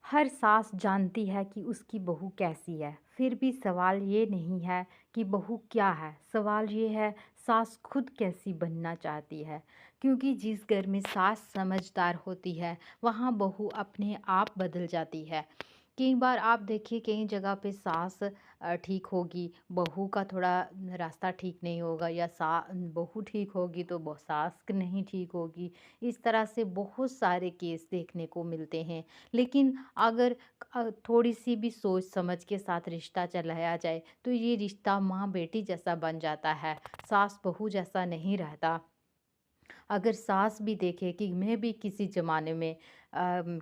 हर सास जानती है कि उसकी बहू कैसी है, फिर भी सवाल ये नहीं है कि बहू क्या है, सवाल ये है सास खुद कैसी बनना चाहती है। क्योंकि जिस घर में सास समझदार होती है, वहाँ बहू अपने आप बदल जाती है। कई बार आप देखिए कई जगह पे सास ठीक होगी, बहू का थोड़ा रास्ता ठीक नहीं होगा, या सा बहू ठीक होगी तो सास नहीं ठीक होगी। इस तरह से बहुत सारे केस देखने को मिलते हैं। लेकिन अगर थोड़ी-सी भी सोच समझ के साथ रिश्ता चलाया जाए, तो ये रिश्ता माँ-बेटी जैसा बन जाता है, सास-बहू जैसा नहीं रहता। अगर सास भी देखे कि मैं भी किसी ज़माने में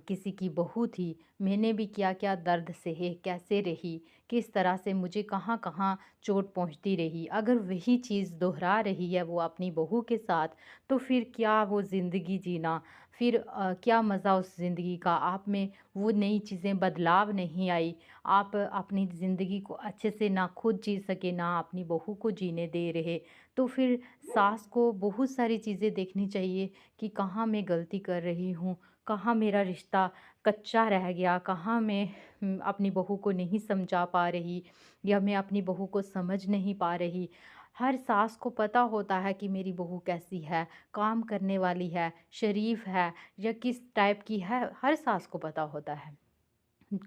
किसी की बहू थी, मैंने भी क्या-क्या दर्द सहे, कैसे रही, किस तरह से मुझे कहाँ-कहाँ चोट पहुँचती रही। अगर वही चीज़ दोहरा रही है वो अपनी बहू के साथ, तो फिर क्या वो ज़िंदगी जीना, फिर क्या मज़ा उस ज़िंदगी का। आप में वो नई चीज़ें बदलाव नहीं आई, आप अपनी ज़िंदगी को अच्छे से ना खुद जी सके, ना अपनी बहू को जीने दे रहे। तो फिर सास को बहुत सारी चीज़ें देखनी चाहिए कि कहाँ मैं गलती कर रही हूँ, कहाँ मेरा रिश्ता कच्चा रह गया, कहाँ मैं अपनी बहू को नहीं समझा पा रही, या मैं अपनी बहू को समझ नहीं पा रही। हर सास को पता होता है कि मेरी बहू कैसी है, काम करने वाली है, शरीफ है, या किस टाइप की है, हर सास को पता होता है।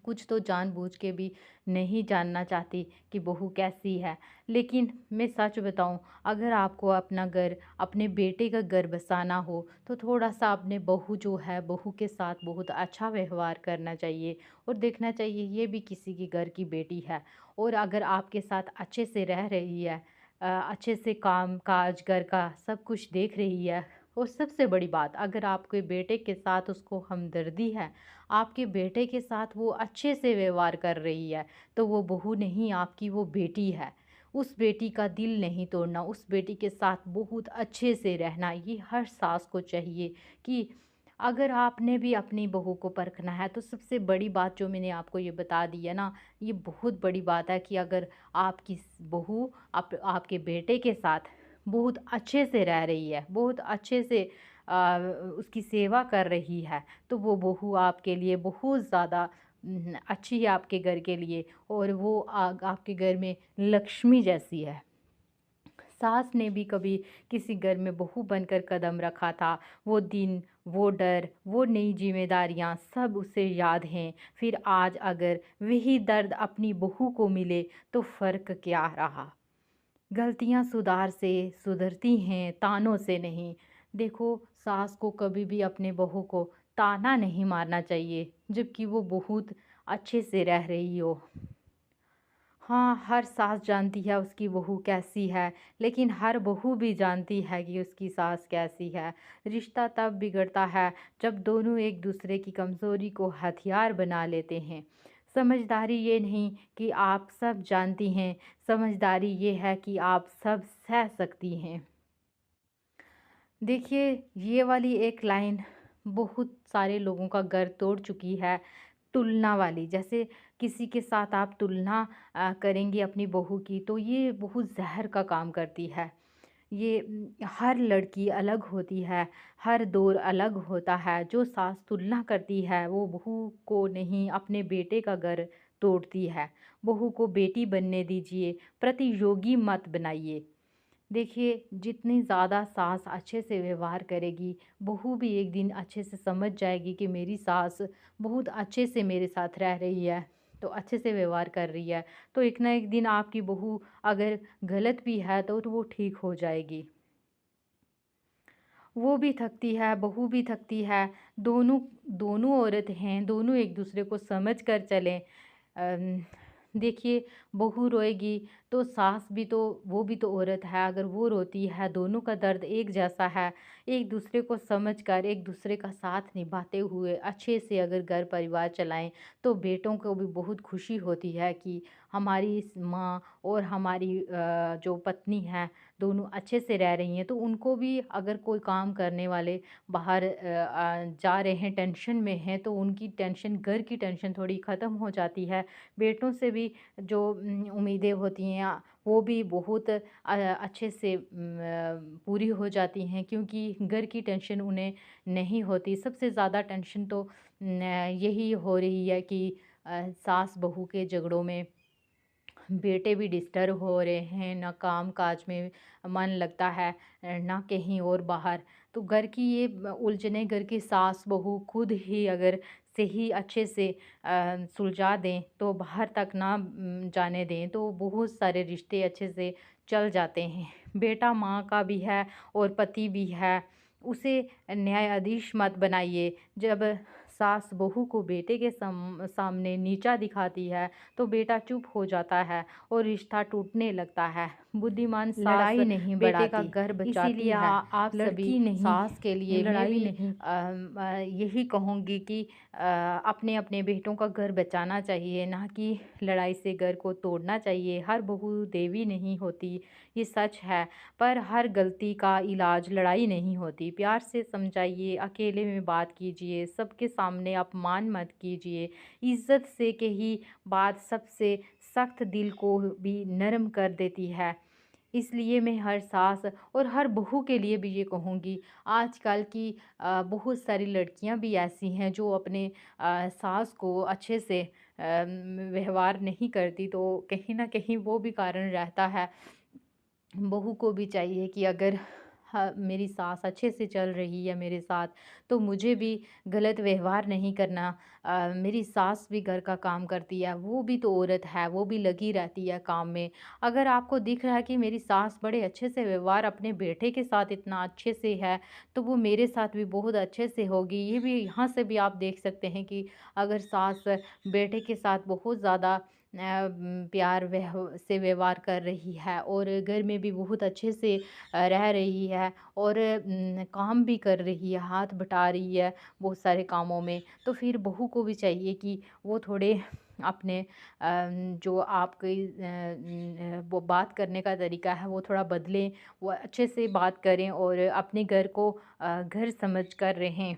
कुछ तो जानबूझ के भी नहीं जानना चाहती कि बहू कैसी है। लेकिन मैं सच बताऊँ, अगर आपको अपना घर, अपने बेटे का घर बसाना हो, तो थोड़ा-सा अपने बहू जो है, बहू के साथ बहुत अच्छा व्यवहार करना चाहिए और देखना चाहिए ये भी किसी के घर की बेटी है। और अगर आपके साथ अच्छे से रह रही है, अच्छे से काम-काज घर का सब कुछ देख रही है, और सबसे बड़ी बात, अगर आपके बेटे के साथ उसको हमदर्दी है, आपके बेटे के साथ वो अच्छे से व्यवहार कर रही है, तो वो बहू नहीं, आपकी वो बेटी है। उस बेटी का दिल नहीं तोड़ना, उस बेटी के साथ बहुत अच्छे से रहना, ये हर सास को चाहिए। कि अगर आपने भी अपनी बहू को परखना है, तो सबसे बड़ी बात जो मैंने आपको ये बता दी है ना, ये बहुत बड़ी बात है कि अगर आपकी बहू आपके बेटे के साथ बहुत अच्छे से रह रही है, बहुत अच्छे से उसकी सेवा कर रही है, तो वो बहू आपके लिए बहुत ज़्यादा अच्छी है आपके घर के लिए, और वो आपके घर में लक्ष्मी जैसी है। सास ने भी कभी किसी घर में बहू बनकर कदम रखा था, वो दिन, वो डर, वो नई ज़िम्मेदारियाँ सब उसे याद हैं। फिर आज अगर वही दर्द अपनी बहू को मिले, तो फ़र्क क्या रहा? गलतियाँ सुधार से सुधरती हैं, तानों से नहीं। देखो, सास को कभी भी अपने बहू को ताना नहीं मारना चाहिए, जबकि वो बहुत अच्छे से रह रही हो। हाँ, हर सास जानती है उसकी बहू कैसी है, लेकिन हर बहू भी जानती है कि उसकी सास कैसी है। रिश्ता तब बिगड़ता है जब दोनों एक दूसरे की कमज़ोरी को हथियार बना लेते हैं। समझदारी ये नहीं कि आप सब जानती हैं, समझदारी ये है कि आप सब सह सकती हैं। देखिए, ये वाली एक लाइन बहुत सारे लोगों का घर तोड़ चुकी है, तुलना वाली। जैसे किसी के साथ आप तुलना करेंगे अपनी बहू की, तो ये बहुत ज़हर का काम करती है। ये हर लड़की अलग होती है, हर दौर अलग होता है। जो सास तुलना करती है, वो बहू को नहीं, अपने बेटे का घर तोड़ती है। बहू को बेटी बनने दीजिए, प्रतियोगी मत बनाइए। देखिए, जितनी ज़्यादा सास अच्छे से व्यवहार करेगी, बहू भी एक दिन अच्छे से समझ जाएगी कि मेरी सास बहुत अच्छे से मेरे साथ रह रही है, तो अच्छे से व्यवहार कर रही है। तो एक ना एक दिन आपकी बहू अगर गलत भी है, तो वो ठीक हो जाएगी। वो भी थकती है, बहू भी थकती है, दोनों दोनों औरत हैं, दोनों एक दूसरे को समझ कर चलें। अम, देखिए, बहू रोएगी तो सास भी तो, वो भी तो औरत है, अगर वो रोती है, दोनों का दर्द एक जैसा है, एक दूसरे को समझ कर, एक दूसरे का साथ निभाते हुए अच्छे से अगर घर परिवार चलाएं, तो बेटों को भी बहुत खुशी होती है कि हमारी माँ और हमारी जो पत्नी है, दोनों अच्छे से रह रही हैं। तो उनको भी, अगर कोई काम करने वाले बाहर जा रहे हैं, टेंशन में हैं, तो उनकी टेंशन, घर की टेंशन थोड़ी ख़त्म हो जाती है। बेटों से भी जो उम्मीदें होती हैं, वो भी बहुत अच्छे से पूरी हो जाती हैं, क्योंकि घर की टेंशन उन्हें नहीं होती। सबसे ज़्यादा टेंशन तो यही हो रही है कि सास बहू के झगड़ों में बेटे भी डिस्टर्ब हो रहे हैं, ना काम काज में मन लगता है, ना कहीं और बाहर। तो घर की ये उलझने घर की सास बहू खुद ही अगर सही अच्छे से सुलझा दें, तो बाहर तक ना जाने दें, तो बहुत सारे रिश्ते अच्छे से चल जाते हैं। बेटा माँ का भी है और पति भी है, उसे न्यायाधीश मत बनाइए। जब सास बहू को बेटे के सामने नीचा दिखाती है, तो बेटा चुप हो जाता है और रिश्ता टूटने लगता है। बुद्धिमान सास लड़ाई नहीं बेटे का बढ़ाती। घर बचाती इसीलिए है। आप सभी लड़की नहीं, सास के लिए मैं लड़ाई भी नहीं। यही कहूँगी कि अपने अपने बेटों का घर बचाना चाहिए, ना कि लड़ाई से घर को तोड़ना चाहिए। हर बहू देवी नहीं होती, ये सच है। पर हर गलती का इलाज लड़ाई नहीं होती। प्यार से समझाइए, अकेले में बात कीजिए, सबके सामने अपमान मत कीजिए। इज्जत से कही बात सबसे सख्त दिल को भी नरम कर देती है। इसलिए मैं हर सास और हर बहू के लिए भी ये कहूँगी, आजकल की बहुत सारी लड़कियां भी ऐसी हैं जो अपने सास को अच्छे से व्यवहार नहीं करती, तो कहीं ना कहीं वो भी कारण रहता है। बहू को भी चाहिए कि अगर मेरी सास अच्छे से चल रही है मेरे साथ, तो मुझे भी गलत व्यवहार नहीं करना। मेरी सास भी घर का काम करती है, वो भी तो औरत है, वो भी लगी रहती है काम में। अगर आपको दिख रहा है कि मेरी सास बड़े अच्छे से व्यवहार अपने बेटे के साथ इतना अच्छे से है, तो वो मेरे साथ भी बहुत अच्छे से होगी। ये भी यहाँ से भी आप देख सकते हैं कि अगर सास बेटे के साथ बहुत ज़्यादा प्यार से व्यवहार कर रही है और घर में भी बहुत अच्छे से रह रही है और काम भी कर रही है, हाथ बटा रही है बहुत सारे कामों में, तो फिर बहू को भी चाहिए कि वो थोड़े अपने जो आपकी वो बात करने का तरीका है वो थोड़ा बदलें, वो अच्छे से बात करें और अपने घर को घर समझ कर रहें।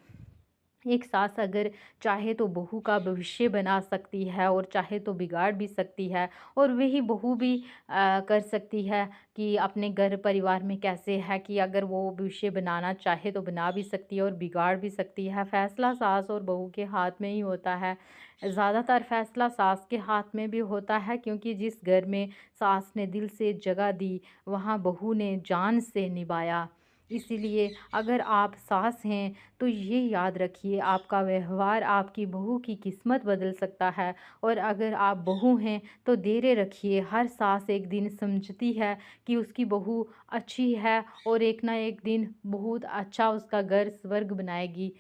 एक सास अगर चाहे तो बहू का भविष्य बना सकती है और चाहे तो बिगाड़ भी सकती है, और वही बहू भी कर सकती है कि अपने घर परिवार में कैसे है कि अगर वो भविष्य बनाना चाहे तो बना भी सकती है और बिगाड़ भी सकती है। फैसला सास और बहू के हाथ में ही होता है। ज़्यादातर फैसला सास के हाथ में भी होता है, क्योंकि जिस घर में सास ने दिल से जगह दी, वहाँ बहू ने जान से निभाया। इसीलिए अगर आप सास हैं, तो ये याद रखिए, आपका व्यवहार आपकी बहू की किस्मत बदल सकता है। और अगर आप बहू हैं, तो धैर्य रखिए। हर सास एक दिन समझती है कि उसकी बहू अच्छी है और एक ना एक दिन बहुत अच्छा उसका घर स्वर्ग बनाएगी।